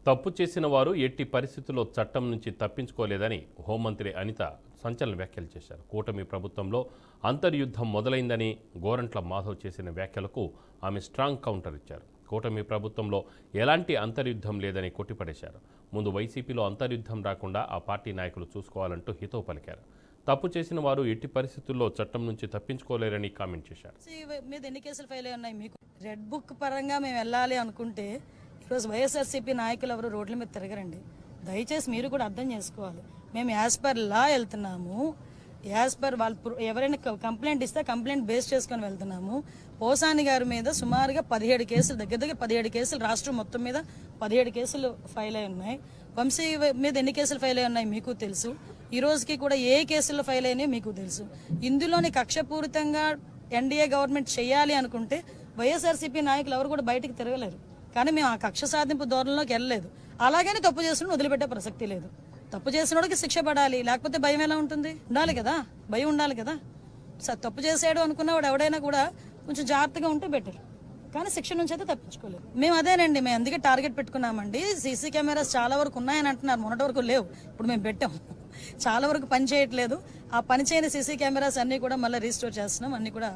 తప్పు చేసిన వారు ఎట్టి పరిస్థితుల్లో చట్టం నుంచి తప్పించుకోలేదని హోంమంత్రి అనిత సంచలన వ్యాఖ్యలు చేశారు. కూటమి ప్రభుత్వంలో అంతర్యుద్ధం మొదలైందని గోరంట్ల మాధవ్ చేసిన వ్యాఖ్యలకు ఆమె స్ట్రాంగ్ కౌంటర్ ఇచ్చారు. కూటమి ప్రభుత్వంలో ఎలాంటి అంతర్యుద్ధం లేదని కొట్టిపడేశారు. ముందు వైసీపీలో అంతర్యుద్ధం రాకుండా ఆ పార్టీ నాయకులు చూసుకోవాలంటూ హితవు పలికారు. తప్పు చేసిన వారు ఎట్టి పరిస్థితుల్లో చట్టం నుంచి తప్పించుకోలేరని కామెంట్ చేశారు. మీద ఎన్ని కేసులు ఫైల్ అయ్యి ఉన్నాయి? మీకు రెడ్ బుక్ పరంగా మేము వెళ్ళాలి అనుకుంటే ఈరోజు వైఎస్ఆర్సీపీ నాయకులు ఎవరు రోడ్ల మీద తిరగరండి. దయచేసి మీరు కూడా అర్థం చేసుకోవాలి. మేము యాజ్ పర్ లా వెళ్తున్నాము, యాజ్ పర్ వాళ్ళు ఎవరైనా కంప్లైంట్ ఇస్తే కంప్లైంట్ బేస్ చేసుకొని వెళ్తున్నాము. పోసాని గారి మీద సుమారుగా 17 కేసులు, దగ్గర 17 కేసులు రాష్ట్రం మొత్తం మీద 17 కేసులు ఫైల్ అయి ఉన్నాయి. వంశీ మీద ఎన్ని కేసులు ఫైల్ అయి ఉన్నాయి మీకు తెలుసు. ఈ రోజుకి కూడా ఏ కేసుల్లో ఫైల్ అయినాయో మీకు తెలుసు. ఇందులోని కక్షపూరితంగా ఎన్డీఏ గవర్నమెంట్ చేయాలి అనుకుంటే వైఎస్ఆర్సీపీ నాయకులు ఎవరు కూడా బయటకు తిరగలేరు. కానీ మేము ఆ కక్ష సాధింపు ధోరణిలోకి వెళ్ళలేదు. అలాగని తప్పు చేసిన వదిలిపెట్టే ప్రసక్తి లేదు. తప్పు చేసినోడికి శిక్ష పడాలి, లేకపోతే భయం ఎలా ఉంటుంది? ఉండాలి కదా, భయం ఉండాలి కదా. తప్పు చేసాడు అనుకున్నవాడు ఎవడైనా కూడా కొంచెం జాగ్రత్తగా ఉంటే బెటర్, కానీ శిక్ష నుంచి అయితే తప్పించుకోలేదు. మేము అదేనండి, మేము అందుకే టార్గెట్ పెట్టుకున్నామండి. సీసీ కెమెరాస్ చాలా వరకు ఉన్నాయని అంటున్నారు, మొన్నటి వరకు లేవు, ఇప్పుడు మేము పెట్టాం. చాలా వరకు పని చేయట్లేదు. ఆ పని చేయని సీసీ కెమెరాస్ అన్ని కూడా మళ్ళీ రీస్టోర్ చేస్తున్నాం, అన్ని కూడా